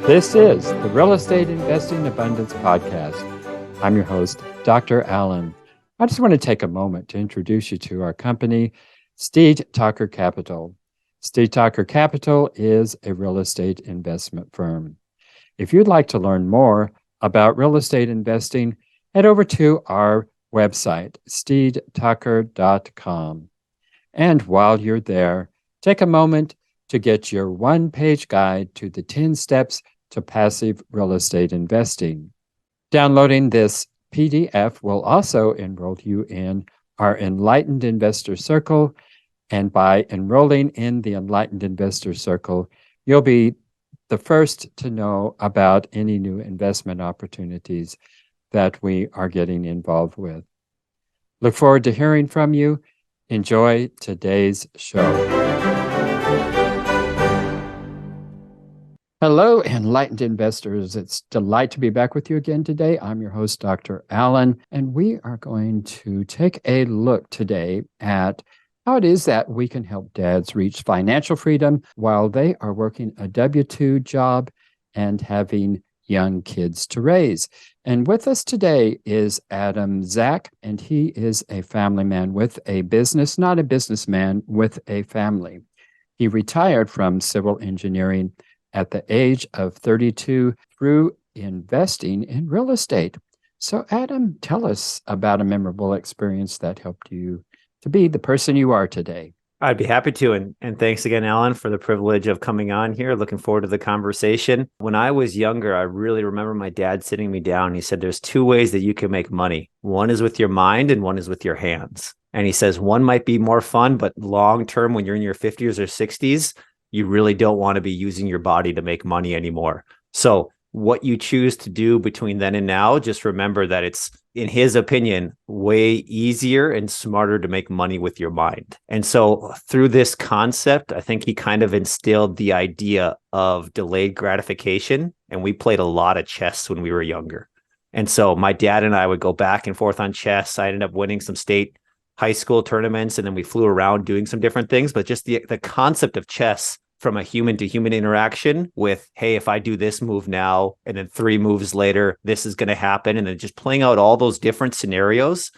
This is the Real Estate Investing Abundance Podcast. I'm your host, Dr. Allen. I just want to take a moment to introduce you to our company, Steed Talker Capital. Steed Talker Capital is a real estate investment firm. If you'd like to learn more about real estate investing, head over to our website, steedtalker.com. And while you're there, take a moment to get your one-page guide to the 10 steps to passive real estate investing. Downloading this PDF will also enroll you in our Enlightened Investor Circle, and by enrolling in the Enlightened Investor Circle, you'll be the first to know about any new investment opportunities that we are getting involved with. Look forward to hearing from you. Enjoy today's show. Hello, enlightened investors. It's a delight to be back with you again today. I'm your host, Dr. Allen, and we are going to take a look today at how it is that we can help dads reach financial freedom while they are working a W-2 job and having young kids to raise. And with us today is Adam Zach, and he is a family man with a business, not a businessman with a family. He retired from civil engineering at the age of 32 through investing in real estate. So Adam, tell us about a memorable experience that helped you to be the person you are today. I'd be happy to. And thanks again, Alan, for the privilege of coming on here. Looking forward to the conversation. When I was younger, I really remember my dad sitting me down. He said, there's two ways that you can make money. One is with your mind and one is with your hands. And he says, one might be more fun, but long-term, when you're in your 50s or 60s, you really don't want to be using your body to make money anymore. So what you choose to do between then and now, just remember that it's, in his opinion, way easier and smarter to make money with your mind. And so through this concept, I think he kind of instilled the idea of delayed gratification. And we played a lot of chess when we were younger. And so my dad and I would go back and forth on chess. I ended up winning some state high school tournaments, and then we flew around doing some different things. But just the concept of chess from a human to human interaction with, hey, if I do this move now, and then 3 moves later, this is going to happen. And then just playing out all those different scenarios.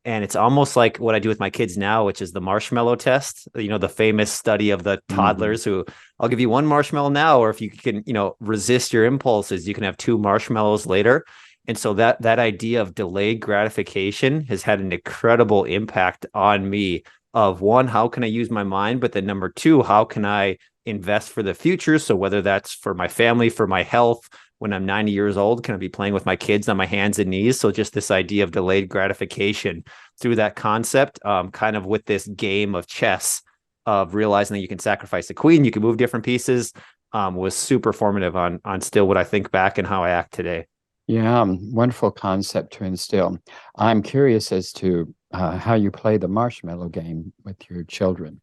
And it's almost like what I do with my kids now, which is the marshmallow test, the famous study of the toddlers who, I'll give you 1 marshmallow now, or if you can, resist your impulses, you can have 2 marshmallows later. And so that idea of delayed gratification has had an incredible impact on me of, one, how can I use my mind? But then number 2, how can I invest for the future? So whether that's for my family, for my health, when I'm 90 years old, can I be playing with my kids on my hands and knees? So just this idea of delayed gratification through that concept, kind of with this game of chess of realizing that you can sacrifice the queen, you can move different pieces, was super formative on still what I think back and how I act today. Yeah, wonderful concept to instill. I'm curious as to how you play the marshmallow game with your children.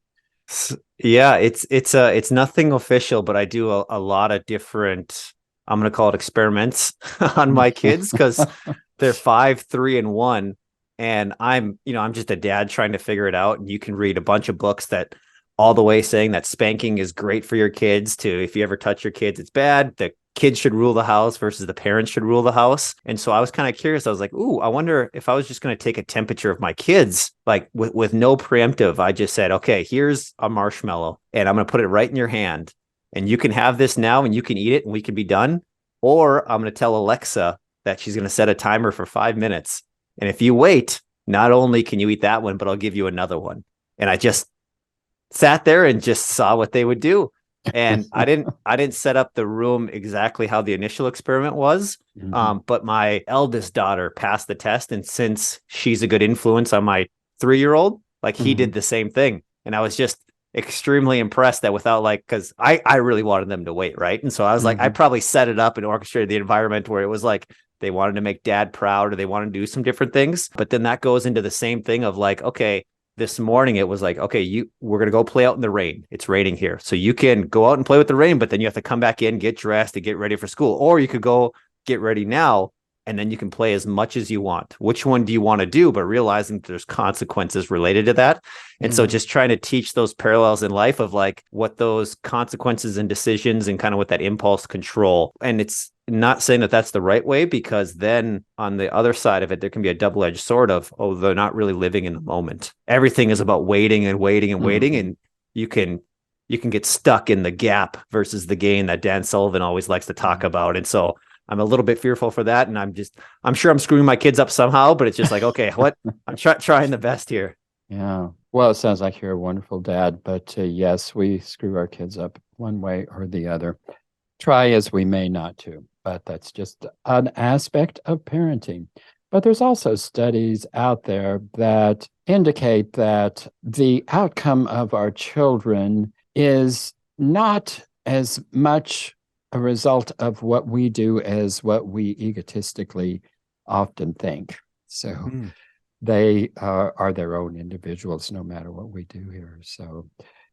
Yeah, it's nothing official, but I do a lot of different, I'm going to call it experiments on my kids, because they're 5, 3, and 1. And I'm just a dad trying to figure it out. And you can read a bunch of books that all the way saying that spanking is great for your kids, to if you ever touch your kids, it's bad. The kids should rule the house versus the parents should rule the house. And so I was kind of curious. I was like, ooh, I wonder if I was just going to take a temperature of my kids, like with no preemptive. I just said, okay, here's a marshmallow and I'm going to put it right in your hand and you can have this now and you can eat it and we can be done. Or I'm going to tell Alexa that she's going to set a timer for 5 minutes. And if you wait, not only can you eat that one, but I'll give you another one. And I just sat there and just saw what they would do. And I didn't set up the room exactly how the initial experiment was. But my eldest daughter passed the test. And since she's a good influence on my 3-year-old, like he did the same thing. And I was just extremely impressed that without because I really wanted them to wait. Right. And so I was like, I probably set it up and orchestrated the environment where it was like, they wanted to make dad proud or they wanted to do some different things. But then that goes into the same thing of like, okay, this morning it was like, okay, we're going to go play out in the rain. It's raining here. So you can go out and play with the rain, but then you have to come back in, get dressed and get ready for school. Or you could go get ready now and then you can play as much as you want. Which one do you want to do? But realizing that there's consequences related to that. And so just trying to teach those parallels in life of like what those consequences and decisions and kind of what that impulse control. And it's not saying that that's the right way, because then on the other side of it, there can be a double-edged sword of, oh, they're not really living in the moment. Everything is about waiting and waiting and waiting. And you can get stuck in the gap versus the gain that Dan Sullivan always likes to talk about. And so I'm a little bit fearful for that. And I'm sure I'm screwing my kids up somehow, but it's just like, okay, what I'm trying the best here. Yeah. Well, it sounds like you're a wonderful dad, but yes, we screw our kids up one way or the other. Try as we may not to, but that's just an aspect of parenting. But there's also studies out there that indicate that the outcome of our children is not as much a result of what we do as what we egotistically often think. So they are their own individuals, no matter what we do here. So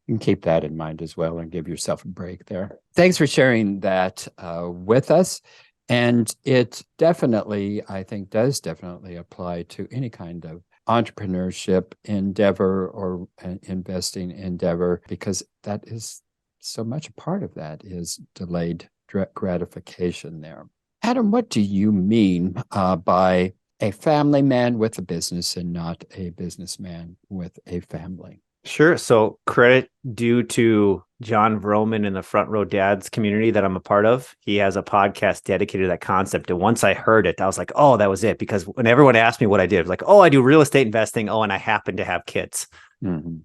you can keep that in mind as well and give yourself a break there. Thanks for sharing that with us. And it definitely, I think, does definitely apply to any kind of entrepreneurship endeavor or investing endeavor, because that is so much a part of that is delayed gratification there. Adam, what do you mean by a family man with a business and not a businessman with a family? Sure. So credit due to John Vroman in the Front Row Dads community that I'm a part of. He has a podcast dedicated to that concept. And once I heard it, I was like, oh, that was it. Because when everyone asked me what I did, it was like, oh, I do real estate investing. Oh, and I happen to have kids.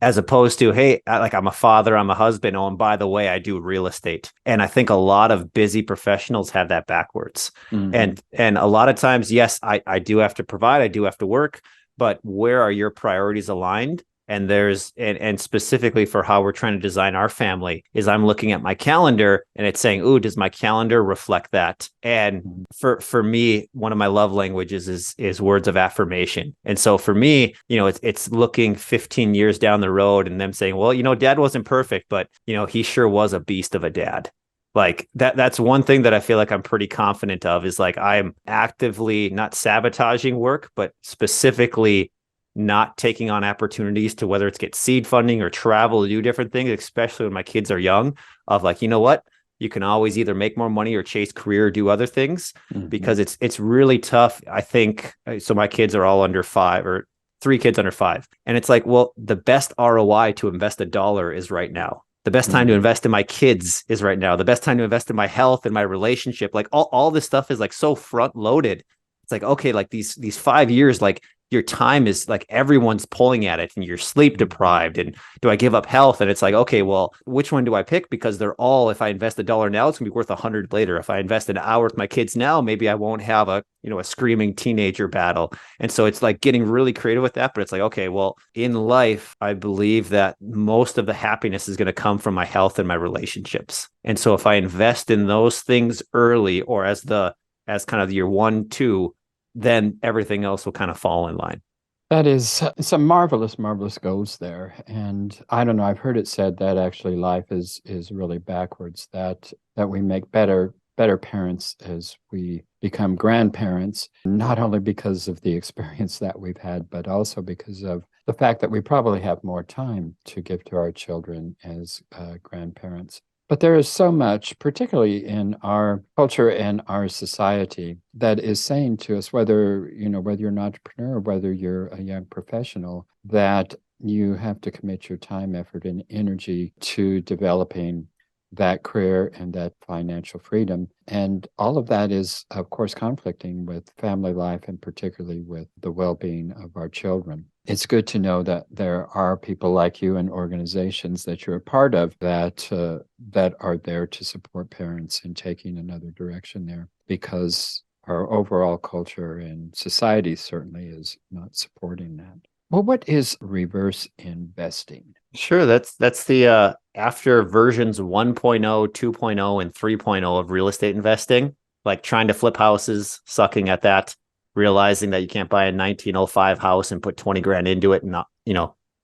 As opposed to, hey, I'm a father, I'm a husband. Oh, and by the way, I do real estate. And I think a lot of busy professionals have that backwards. And a lot of times, yes, I do have to provide, I do have to work, but where are your priorities aligned? And and specifically for how we're trying to design our family is I'm looking at my calendar and it's saying, ooh, does my calendar reflect that? And for me, one of my love languages is words of affirmation. And so for me, it's looking 15 years down the road and them saying, well, dad wasn't perfect, but he sure was a beast of a dad. Like that's one thing that I feel like I'm pretty confident of is like I'm actively not sabotaging work, but specifically not taking on opportunities to whether it's get seed funding or travel to do different things, especially when my kids are young, of like, you know what, you can always either make more money or chase career or do other things because it's really tough. I think, so my kids are all under 5 or 3 kids under 5. And it's like, well, the best ROI to invest $1 is right now. The best time to invest in my kids is right now. The best time to invest in my health and my relationship, like all this stuff is like so front loaded. It's like, okay, like these 5 years, like your time is like everyone's pulling at it and you're sleep deprived. And do I give up health? And it's like, okay, well, which one do I pick? Because they're all, if I invest $1 now, it's gonna be worth 100 later. If I invest an hour with my kids now, maybe I won't have a screaming teenager battle. And so it's like getting really creative with that. But it's like, okay, well, in life, I believe that most of the happiness is going to come from my health and my relationships. And so if I invest in those things early or as kind of year 1, 2, then everything else will kind of fall in line. That is some marvelous, marvelous goals there. And I don't know, I've heard it said that actually life is really backwards, that we make better parents as we become grandparents, not only because of the experience that we've had, but also because of the fact that we probably have more time to give to our children as grandparents. But there is so much, particularly in our culture and our society, that is saying to us, whether you're an entrepreneur, whether you're a young professional, that you have to commit your time, effort, and energy to developing that career and that financial freedom. And all of that is, of course, conflicting with family life and particularly with the well-being of our children. It's good to know that there are people like you and organizations that you're a part of that are there to support parents in taking another direction there, because our overall culture and society certainly is not supporting that. Well, what is reverse investing? Sure. That's the after versions 1.0, 2.0, and 3.0 of real estate investing, like trying to flip houses, sucking at that, realizing that you can't buy a 1905 house and put 20 grand into it and not,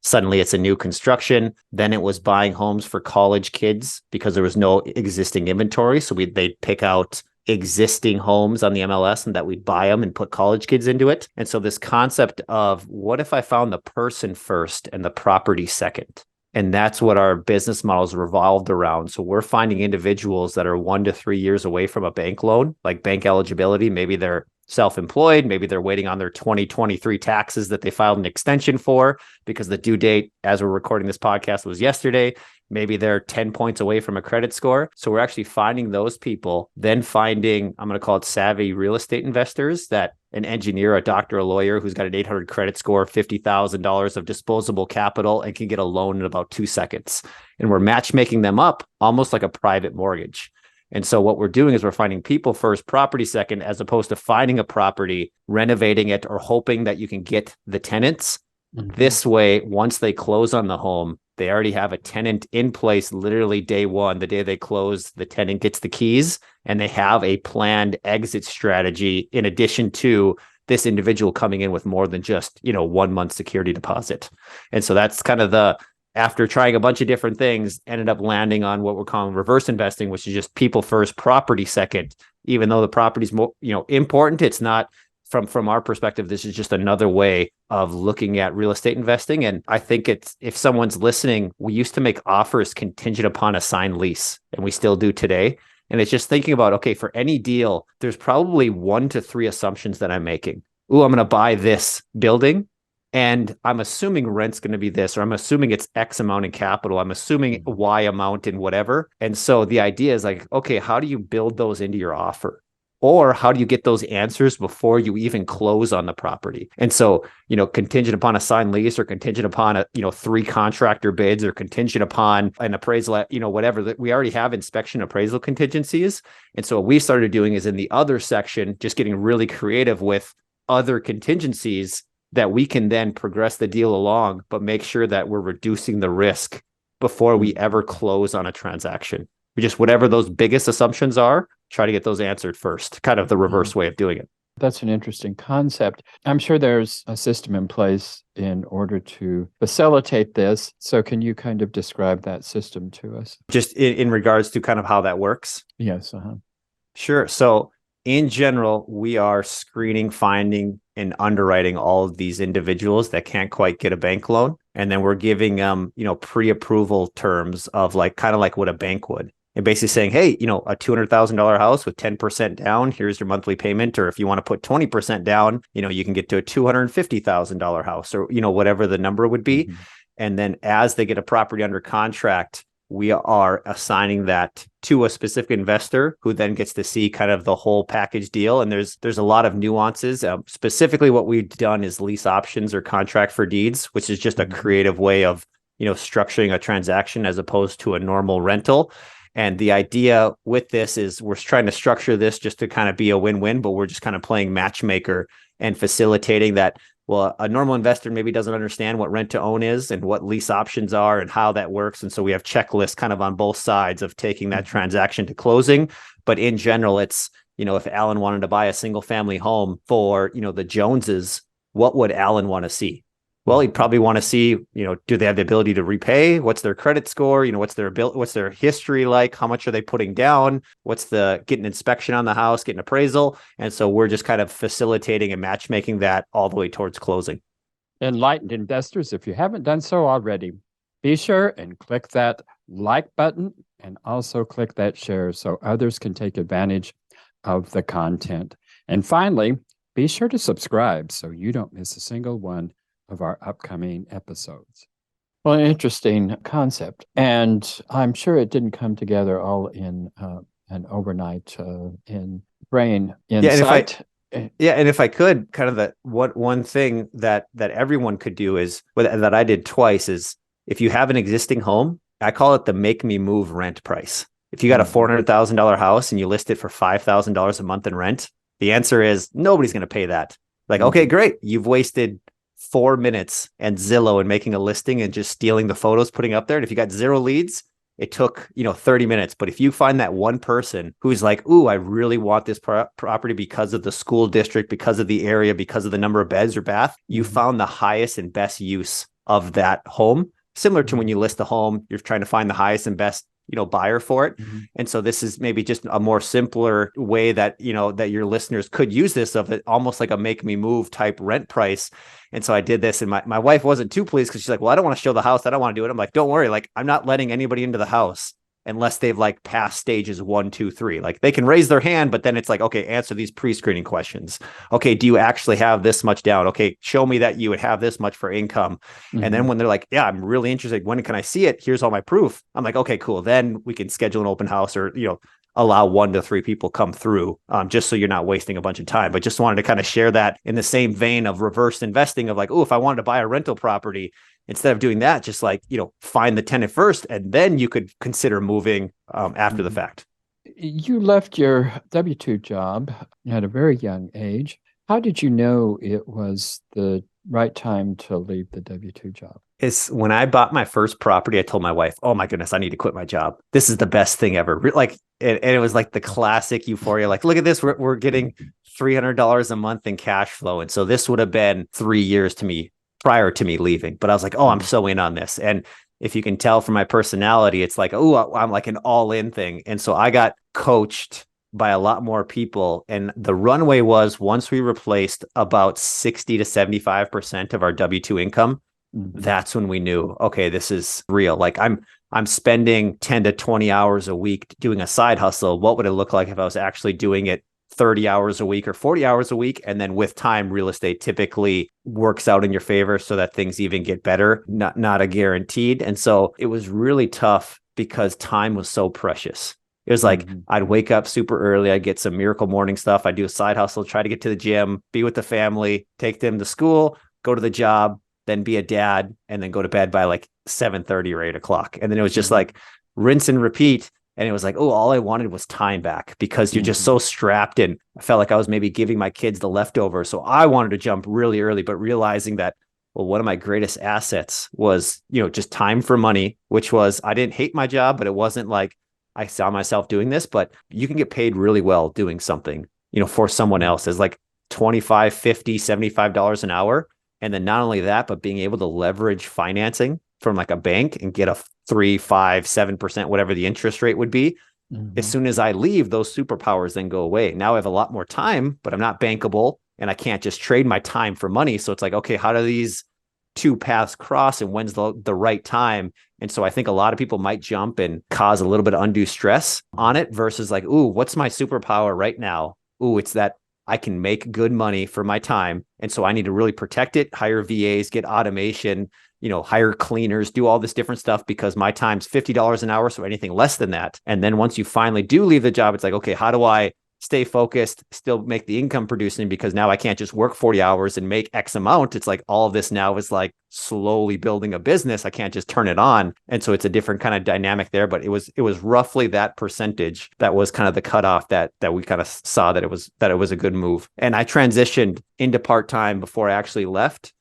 suddenly it's a new construction. Then it was buying homes for college kids because there was no existing inventory. So they'd pick out existing homes on the MLS and that we'd buy them and put college kids into it. And so this concept of what if I found the person first and the property second? And that's what our business models revolved around. So we're finding individuals that are 1 to 3 years away from a bank loan, like bank eligibility. Maybe they're self-employed. Maybe they're waiting on their 2023 taxes that they filed an extension for because the due date, as we're recording this podcast, was yesterday. Maybe they're 10 points away from a credit score. So we're actually finding those people, then finding, I'm going to call it savvy real estate investors, that an engineer, a doctor, a lawyer who's got an 800 credit score, $50,000 of disposable capital, and can get a loan in about 2 seconds. And we're matchmaking them up almost like a private mortgage. And so what we're doing is we're finding people first, property second, as opposed to finding a property, renovating it, or hoping that you can get the tenants. Mm-hmm. This way, once they close on the home, they already have a tenant in place literally day one. The day they close, the tenant gets the keys, and they have a planned exit strategy in addition to this individual coming in with more than just, 1 month security deposit. And so that's kind of after trying a bunch of different things, ended up landing on what we're calling reverse investing, which is just people first, property second. Even though the property's more, important, it's not from our perspective. This is just another way of looking at real estate investing. And I think if someone's listening, we used to make offers contingent upon a signed lease, and we still do today. And it's just thinking about, okay, for any deal, there's probably 1 to 3 assumptions that I'm making. I'm going to buy this building, and I'm assuming rent's going to be this, or I'm assuming it's X amount in capital. I'm assuming Y amount in whatever. And so the idea is like, okay, how do you build those into your offer? Or how do you get those answers before you even close on the property? And so, contingent upon a signed lease, or contingent upon 3 contractor bids, or contingent upon an appraisal, whatever, that we already have inspection appraisal contingencies. And so what we started doing is in the other section, just getting really creative with other contingencies that we can then progress the deal along, but make sure that we're reducing the risk before we ever close on a transaction. We just, whatever those biggest assumptions are, try to get those answered first, kind of the reverse way of doing it. That's an interesting concept. I'm sure there's a system in place in order to facilitate this. So can you kind of describe that system to us? Just in regards to kind of how that works? Yes. Sure. So in general, we are screening, finding, and underwriting all of these individuals that can't quite get a bank loan. And then we're giving them, pre-approval terms of kind of like what a bank would. And basically saying, hey, a $200,000 house with 10% down, here's your monthly payment. Or if you want to put 20% down, you can get to a $250,000 house, or, whatever the number would be. Mm-hmm. And then as they get a property under contract, we are assigning that to a specific investor who then gets to see kind of the whole package deal. And there's a lot of nuances. Specifically, what we've done is lease options or contract for deeds, which is just a creative way of, structuring a transaction as opposed to a normal rental. And the idea with this is we're trying to structure this just to kind of be a win-win, but we're just kind of playing matchmaker and facilitating that. Well, a normal investor maybe doesn't understand what rent to own is and what lease options are and how that works. And so we have checklists kind of on both sides of taking that transaction to closing. But in general, it's, if Alan wanted to buy a single family home for, the Joneses, what would Alan want to see? Well, he'd probably want to see, do they have the ability to repay? What's their credit score? What's their history like? How much are they putting down? What's getting inspection on the house, getting appraisal? And so we're just kind of facilitating and matchmaking that all the way towards closing. Enlightened investors, if you haven't done so already, be sure and click that like button and also click that share so others can take advantage of the content. And finally, be sure to subscribe so you don't miss a single one of our upcoming episodes. Well, an interesting concept, and I'm sure it didn't come together all in an overnight in brain insight. And if I could, kind of one thing that everyone could do is that I did twice is if you have an existing home, I call it the make me move rent price. If you got a $400,000 house and you list it for $5,000 a month in rent, the answer is nobody's going to pay that. Okay, great, you've wasted 4 minutes and Zillow and making a listing and just stealing the photos, putting up there. And if you got 0 leads, it took, 30 minutes. But if you find that one person who's like, ooh, I really want this property because of the school district, because of the area, because of the number of beds or bath, you found the highest and best use of that home. Similar to when you list a home, you're trying to find the highest and best, buyer for it. Mhm. And so this is maybe just a more simpler way that, that your listeners could use this, of it almost like a make me move type rent price. And so I did this, and my wife wasn't too pleased, because she's like, well, I don't want to show the house. I don't want to do it. I'm like, don't worry. Like, I'm not letting anybody into the house unless they've like passed stages 1, 2, 3. Like, they can raise their hand, but then it's like, okay, answer these pre-screening questions. Okay, do you actually have this much down? Okay, show me that you would have this much for income. And then when they're like, yeah, I'm really interested, when can I see it? Here's all my proof. I'm like, okay, cool. Then we can schedule an open house, or, allow 1 to 3 people come through, just so you're not wasting a bunch of time. But just wanted to kind of share that in the same vein of reverse investing, of like, oh, if I wanted to buy a rental property, instead of doing that, just like, find the tenant first, and then you could consider moving after the fact. You left your W-2 job at a very young age. How did you know it was the right time to leave the W-2 job? Is when I bought my first property, I told my wife, oh my goodness, I need to quit my job. This is the best thing ever. Like, and it was like the classic euphoria. Like, look at this. We're getting $300 a month in cash flow. And so this would have been 3 years to me prior to me leaving. But I was like, oh, I'm so in on this. And if you can tell from my personality, it's like, oh, I'm like an all-in thing. And so I got coached by a lot more people. And the runway was, once we replaced about 60 to 75% of our W-2 income, that's when we knew, okay, this is real. Like, I'm spending 10 to 20 hours a week doing a side hustle. What would it look like if I was actually doing it 30 hours a week or 40 hours a week? And then with time, real estate typically works out in your favor so that things even get better, not a guaranteed. And so it was really tough because time was so precious. It was like, I'd wake up super early. I'd get some miracle morning stuff. I'd do a side hustle, try to get to the gym, be with the family, take them to school, go to the job, then be a dad, and then go to bed by like 7:30 or 8 o'clock. And then it was just like rinse and repeat. And it was like, oh, all I wanted was time back, because you're just so strapped. And I felt like I was maybe giving my kids the leftovers. So I wanted to jump really early, but realizing that, well, one of my greatest assets was, just time for money, which was, I didn't hate my job, but it wasn't like I saw myself doing this. But you can get paid really well doing something, for someone else, as like $25, $50, $75 an hour. And then not only that, but being able to leverage financing from like a bank and get a 3, 5, 7%, whatever the interest rate would be. As soon as I leave, those superpowers then go away. Now I have a lot more time, but I'm not bankable, and I can't just trade my time for money. So it's like, okay, how do these two paths cross, and when's the right time? And so I think a lot of people might jump and cause a little bit of undue stress on it, versus like, ooh, what's my superpower right now? Ooh, it's that I can make good money for my time. And so I need to really protect it, hire VAs, get automation, hire cleaners, do all this different stuff, because my time's $50 an hour. So anything less than that. And then once you finally do leave the job, it's like, okay, how do I stay focused, still make the income producing? Because now I can't just work 40 hours and make X amount. It's like all of this now is like slowly building a business. I can't just turn it on. And so it's a different kind of dynamic there. But it was roughly that percentage that was kind of the cutoff that we kind of saw that it was a good move. And I transitioned into part-time before I actually left.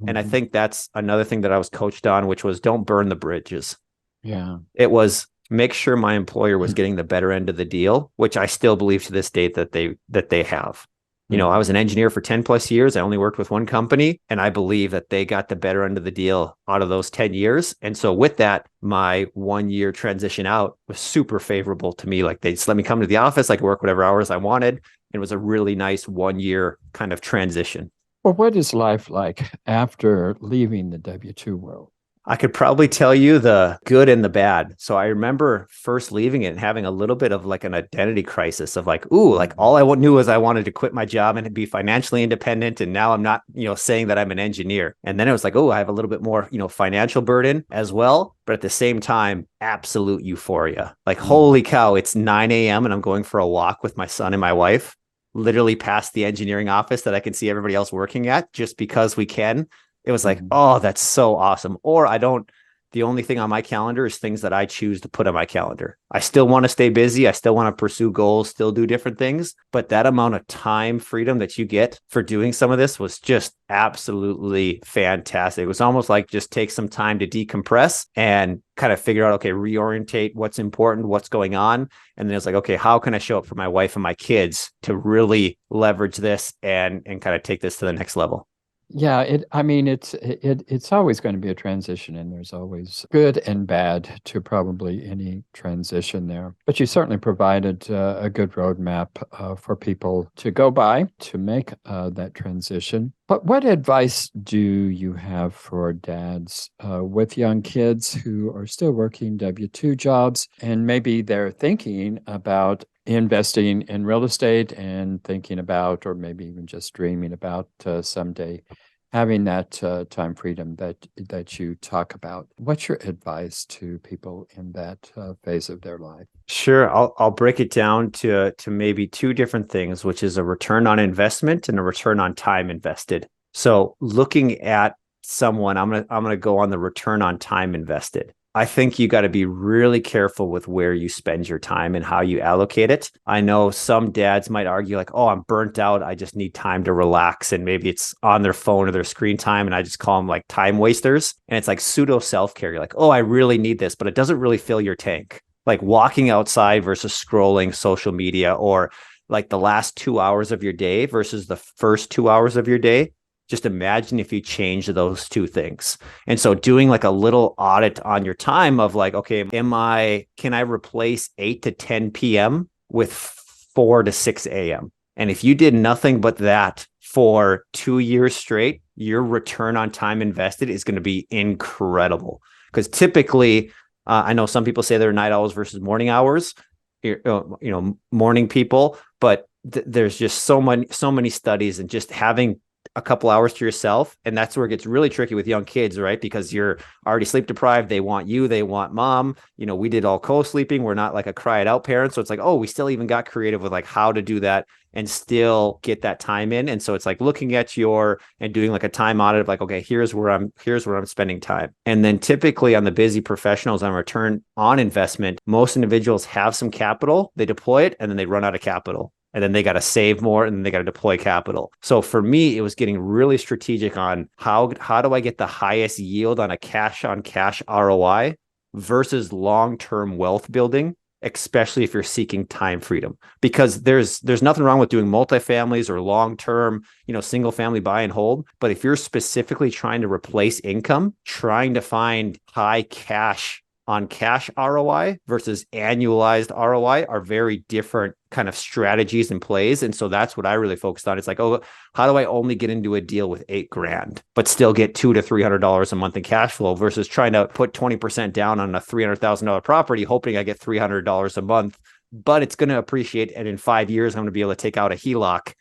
And I think that's another thing that I was coached on, which was, don't burn the bridges. Yeah. It was, make sure my employer was getting the better end of the deal, which I still believe to this date that they have. I was an engineer for 10 plus years. I only worked with one company, and I believe that they got the better end of the deal out of those 10 years. And so with that, my 1 year transition out was super favorable to me. Like, they just let me come to the office, I could work whatever hours I wanted. It was a really nice 1 year kind of transition. Well, what is life like after leaving the W-2 world? I could probably tell you the good and the bad. So I remember first leaving it and having a little bit of like an identity crisis of like, ooh, like all I knew was I wanted to quit my job and be financially independent. And now I'm not, saying that I'm an engineer. And then it was like, oh, I have a little bit more, financial burden as well. But at the same time, absolute euphoria. Like, holy cow, it's 9 a.m. and I'm going for a walk with my son and my wife, literally past the engineering office that I can see everybody else working at, just because we can. It was like, oh, that's so awesome. Or the only thing on my calendar is things that I choose to put on my calendar. I still want to stay busy. I still want to pursue goals, still do different things. But that amount of time freedom that you get for doing some of this was just absolutely fantastic. It was almost like just take some time to decompress and kind of figure out, okay, reorientate what's important, what's going on. And then it's like, okay, how can I show up for my wife and my kids to really leverage this and kind of take this to the next level? Yeah, it's always going to be a transition, and there's always good and bad to probably any transition there. But you certainly provided a good roadmap for people to go by to make that transition. But what advice do you have for dads with young kids who are still working W-2 jobs, and maybe they're thinking about investing in real estate and thinking about, or maybe even just dreaming about someday having that time freedom that you talk about? What's your advice to people in that phase of their life? Sure, I'll break it down to maybe two different things, which is a return on investment and a return on time invested. So looking at someone, I'm gonna go on the return on time invested. I think you got to be really careful with where you spend your time and how you allocate it. I know some dads might argue like, "Oh, I'm burnt out. I just need time to relax." And maybe it's on their phone or their screen time. And I just call them like time wasters. And it's like pseudo self-care. You're like, "Oh, I really need this," but it doesn't really fill your tank. Like walking outside versus scrolling social media, or like the last 2 hours of your day versus the first 2 hours of your day. Just imagine if you change those two things. And so doing like a little audit on your time of like, okay, can I replace 8 to 10 p.m. with 4 to 6 a.m.? And if you did nothing but that for 2 years straight, your return on time invested is going to be incredible. Because typically, I know some people say they're night owls versus morning hours, morning people, but there's just so many studies, and just having a couple hours to yourself. And that's where it gets really tricky with young kids, right? Because you're already sleep deprived. They want you, they want mom. We did all co-sleeping. We're not like a cry it out parent. So it's like, oh, we still even got creative with like how to do that and still get that time in. And so it's like looking at and doing like a time audit of like, okay, here's where I'm spending time. And then typically on the busy professionals on return on investment, most individuals have some capital, they deploy it, and then they run out of capital. And then they got to save more, and then they got to deploy capital. So for me, it was getting really strategic on how do I get the highest yield on a cash on cash ROI versus long-term wealth building, especially if you're seeking time freedom. Because there's nothing wrong with doing multifamilies or long-term, single family buy and hold. But if you're specifically trying to replace income, trying to find high cash on cash ROI versus annualized ROI are very different kind of strategies and plays. And so that's what I really focused on. It's like, oh, how do I only get into a deal with $8,000, but still get $200 to $300 a month in cash flow versus trying to put 20% down on a $300,000 property, hoping I get $300 a month, but it's going to appreciate. And in 5 years, I'm going to be able to take out a HELOC,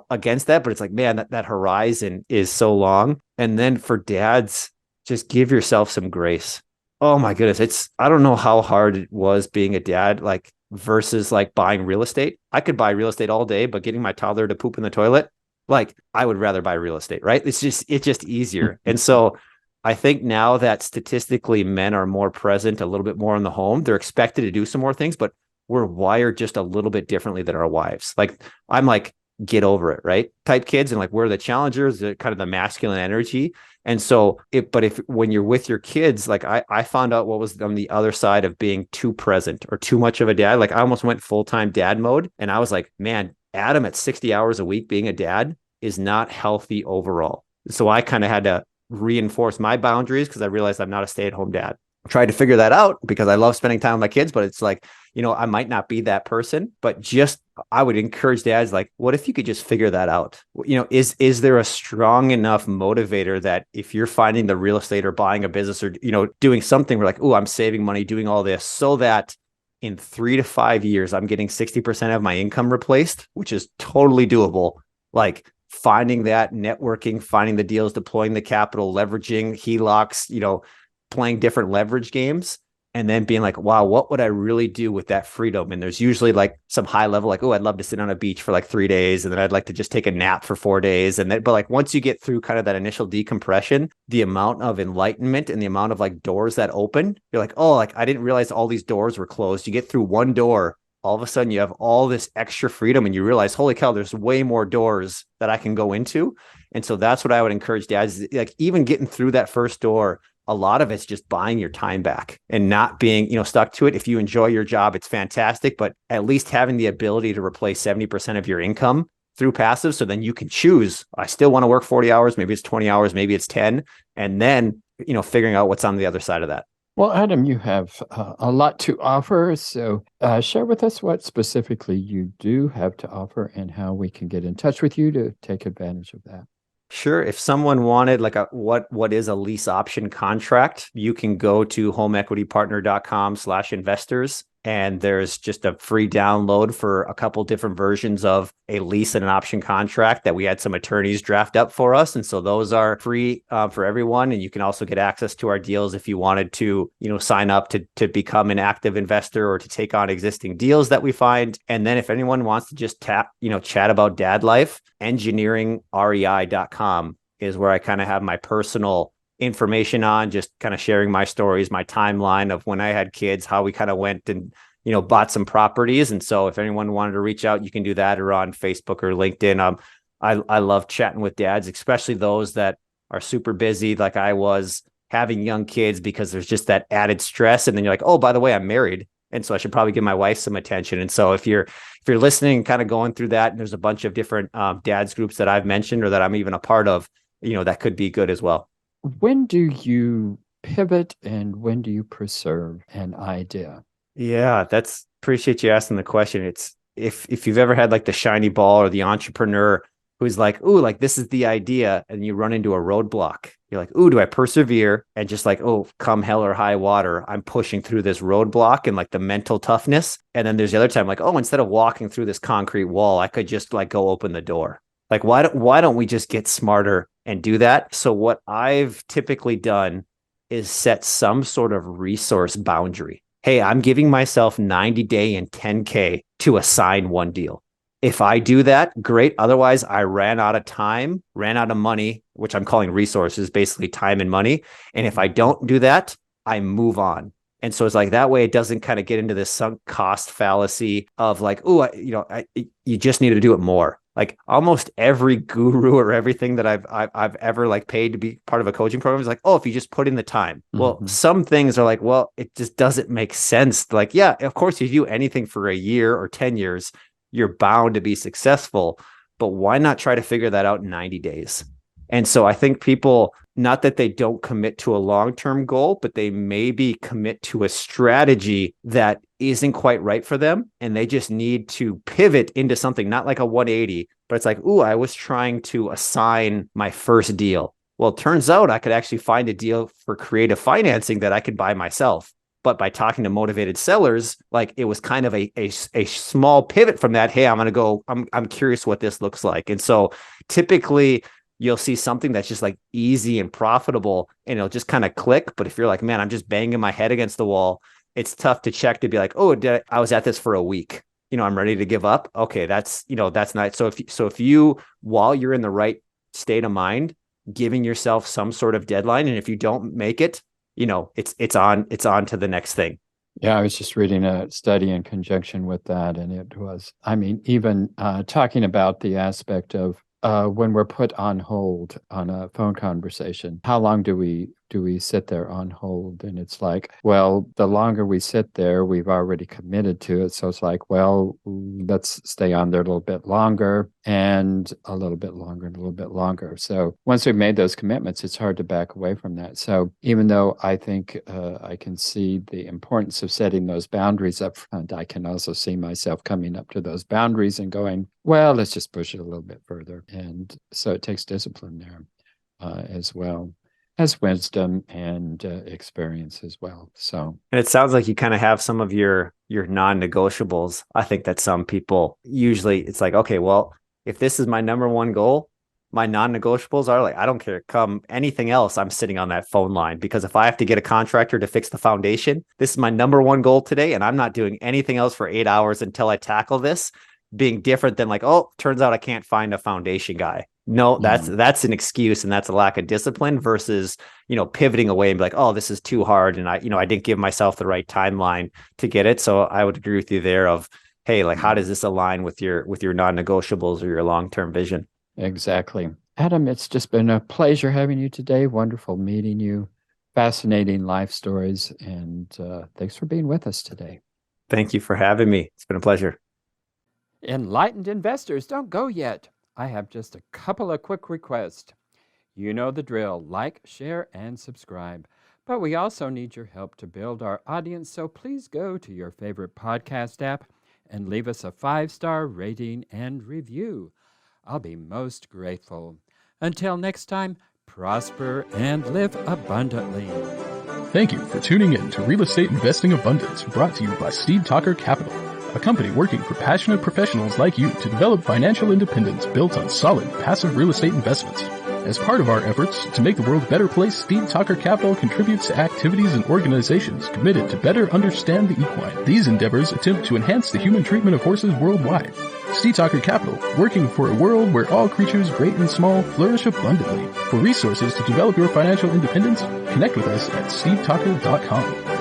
against that. But it's like, man, that horizon is so long. And then for dads, just give yourself some grace. Oh my goodness. I don't know how hard it was being a dad, like versus like buying real estate. I could buy real estate all day, but getting my toddler to poop in the toilet, like I would rather buy real estate, right? It's just easier. And so I think now that statistically men are more present, a little bit more in the home, they're expected to do some more things, but we're wired just a little bit differently than our wives. Like I'm like, get over it, right? Type kids, and like we're the challengers, the kind of the masculine energy. And so when you're with your kids, like I found out what was on the other side of being too present or too much of a dad. Like I almost went full-time dad mode. And I was like, man, Adam at 60 hours a week being a dad is not healthy overall. So I kind of had to reinforce my boundaries because I realized I'm not a stay-at-home dad. I tried to figure that out because I love spending time with my kids, but it's like, I might not be that person, but I would encourage dads, like, what if you could just figure that out? Is there a strong enough motivator that if you're finding the real estate or buying a business or, doing something where like, oh, I'm saving money doing all this so that in 3 to 5 years, I'm getting 60% of my income replaced, which is totally doable. Like finding that networking, finding the deals, deploying the capital, leveraging HELOCs, playing different leverage games. And then being like, wow, what would I really do with that freedom? And there's usually like some high level, like, oh, I'd love to sit on a beach for like 3 days. And then I'd like to just take a nap for 4 days. But like, once you get through kind of that initial decompression, the amount of enlightenment and the amount of like doors that open, you're like, oh, like I didn't realize all these doors were closed. You get through one door, all of a sudden you have all this extra freedom and you realize, holy cow, there's way more doors that I can go into. And so that's what I would encourage dads, like even getting through that first door, a lot of it's just buying your time back and not being, stuck to it. If you enjoy your job, it's fantastic, but at least having the ability to replace 70% of your income through passive. So then you can choose, I still want to work 40 hours, maybe it's 20 hours, maybe it's 10, and then, figuring out what's on the other side of that. Well, Adam, you have a lot to offer. So share with us what specifically you do have to offer and how we can get in touch with you to take advantage of that. Sure. If someone wanted like what is a lease option contract, you can go to homeequitypartner.com/investors. And there's just a free download for a couple different versions of a lease and an option contract that we had some attorneys draft up for us. And so those are free for everyone. And you can also get access to our deals if you wanted to, sign up to become an active investor or to take on existing deals that we find. And then if anyone wants to just chat about dad life, engineeringrei.com is where I kind of have my personal information on, just kind of sharing my stories, my timeline of when I had kids, how we kind of went and, bought some properties. And so if anyone wanted to reach out, you can do that or on Facebook or LinkedIn. I love chatting with dads, especially those that are super busy, like I was, having young kids, because there's just that added stress. And then you're like, oh, by the way, I'm married. And so I should probably give my wife some attention. And so if you're listening, kind of going through that, and there's a bunch of different dads groups that I've mentioned or that I'm even a part of, that could be good as well. When do you pivot and when do you preserve an idea? Yeah, appreciate you asking the question. It's if you've ever had like the shiny ball or the entrepreneur who's like, ooh, like this is the idea, and you run into a roadblock. You're like, ooh, do I persevere? And just like, oh, come hell or high water, I'm pushing through this roadblock and like the mental toughness. And then there's the other time, like, oh, instead of walking through this concrete wall, I could just like go open the door. Like, why don't we just get smarter and do that? So what I've typically done is set some sort of resource boundary. Hey, I'm giving myself 90-day and 10K to assign one deal. If I do that, great. Otherwise, I ran out of time, ran out of money, which I'm calling resources, basically time and money. And if I don't do that, I move on. And so it's like that way it doesn't kind of get into this sunk cost fallacy of like, oh, you just need to do it more. Like almost every guru or everything that I've ever like paid to be part of a coaching program is like, oh, if you just put in the time. Well, some things are like, well, it just doesn't make sense. Like, yeah, of course, if you do anything for a year or 10 years, you're bound to be successful. But why not try to figure that out in 90 days? And so I think people, not that they don't commit to a long-term goal, but they maybe commit to a strategy that isn't quite right for them. And they just need to pivot into something, not like a 180, but it's like, ooh, I was trying to assign my first deal. Well, it turns out I could actually find a deal for creative financing that I could buy myself. But by talking to motivated sellers, like it was kind of a small pivot from that. Hey, I'm curious what this looks like. And so typically you'll see something that's just like easy and profitable and it'll just kind of click. But if you're like, man, I'm just banging my head against the wall, it's tough to check to be like, oh, I was at this for a week. I'm ready to give up. Okay, that's not. So if you, while you're in the right state of mind, giving yourself some sort of deadline, and if you don't make it, it's on to the next thing. Yeah, I was just reading a study in conjunction with that, and it was, even talking about the aspect of when we're put on hold on a phone conversation, how long do we sit there on hold? And it's like, well, the longer we sit there, we've already committed to it. So it's like, well, let's stay on there a little bit longer and a little bit longer and a little bit longer. So once we've made those commitments, it's hard to back away from that. So even though I think I can see the importance of setting those boundaries up front, I can also see myself coming up to those boundaries and going, well, let's just push it a little bit further. And so it takes discipline there as well as wisdom and experience as well. So, and it sounds like you kind of have some of your non-negotiables. I think that some people usually it's like, okay, well, if this is my number one goal, my non-negotiables are like, I don't care, come anything else, I'm sitting on that phone line, because if I have to get a contractor to fix the foundation, this is my number one goal today, and I'm not doing anything else for 8 hours until I tackle this. Being different than like, oh, turns out I can't find a foundation guy. No, that's an excuse, and that's a lack of discipline versus, pivoting away and be like, oh, this is too hard. And I didn't give myself the right timeline to get it. So I would agree with you there of, hey, like, how does this align with your non-negotiables or your long-term vision? Exactly. Adam, it's just been a pleasure having you today. Wonderful meeting you. Fascinating life stories. And thanks for being with us today. Thank you for having me. It's been a pleasure. Enlightened investors, don't go yet. I have just a couple of quick requests. You know the drill. Like, share, and subscribe. But we also need your help to build our audience, so please go to your favorite podcast app and leave us a 5-star rating and review. I'll be most grateful. Until next time, prosper and live abundantly. Thank you for tuning in to Real Estate Investing Abundance, brought to you by Steve Talker Capital, a company working for passionate professionals like you to develop financial independence built on solid, passive real estate investments. As part of our efforts to make the world a better place, Steve Talker Capital contributes to activities and organizations committed to better understand the equine. These endeavors attempt to enhance the human treatment of horses worldwide. Steve Talker Capital, working for a world where all creatures, great and small, flourish abundantly. For resources to develop your financial independence, connect with us at stevetalker.com.